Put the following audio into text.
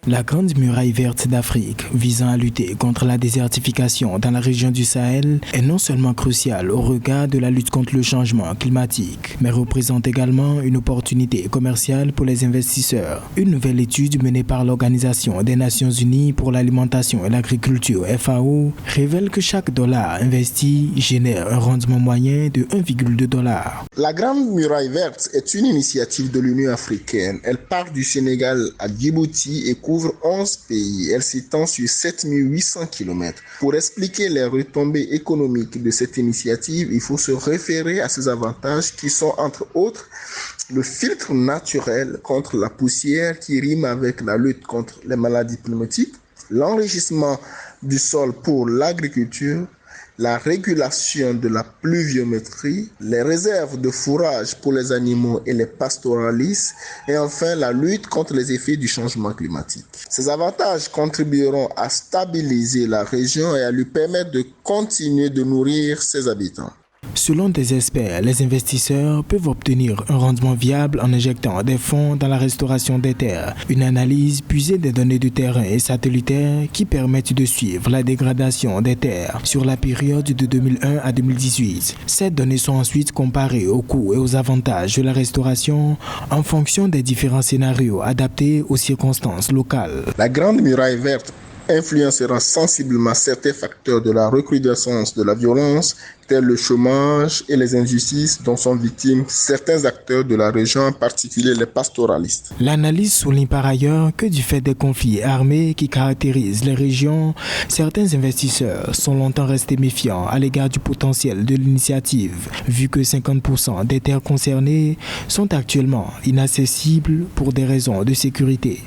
La Grande Muraille verte d'Afrique, visant à lutter contre la désertification dans la région du Sahel, est non seulement cruciale au regard de la lutte contre le changement climatique, mais représente également une opportunité commerciale pour les investisseurs. Une nouvelle étude menée par l'Organisation des Nations Unies pour l'alimentation et l'agriculture (FAO) révèle que chaque dollar investi génère un rendement moyen de 1,2 $. La Grande Muraille verte est une initiative de l'Union africaine. Elle part du Sénégal à Djibouti et couvre 11 pays. Elle s'étend sur 7800 km. Pour expliquer les retombées économiques de cette initiative, il faut se référer à ses avantages qui sont entre autres le filtre naturel contre la poussière qui rime avec la lutte contre les maladies climatiques, l'enrichissement du sol pour l'agriculture, la régulation de la pluviométrie, les réserves de fourrage pour les animaux et les pastoralistes, et enfin la lutte contre les effets du changement climatique. Ces avantages contribueront à stabiliser la région et à lui permettre de continuer de nourrir ses habitants. Selon des experts, les investisseurs peuvent obtenir un rendement viable en injectant des fonds dans la restauration des terres. Une analyse puisée des données de terrain et satellitaires qui permettent de suivre la dégradation des terres sur la période de 2001 à 2018. Ces données sont ensuite comparées aux coûts et aux avantages de la restauration en fonction des différents scénarios adaptés aux circonstances locales. La Grande Muraille verte influencera sensiblement certains facteurs de la recrudescence de la violence, tels le chômage et les injustices dont sont victimes certains acteurs de la région, en particulier les pastoralistes. L'analyse souligne par ailleurs que du fait des conflits armés qui caractérisent les régions, certains investisseurs sont longtemps restés méfiants à l'égard du potentiel de l'initiative, vu que 50% des terres concernées sont actuellement inaccessibles pour des raisons de sécurité.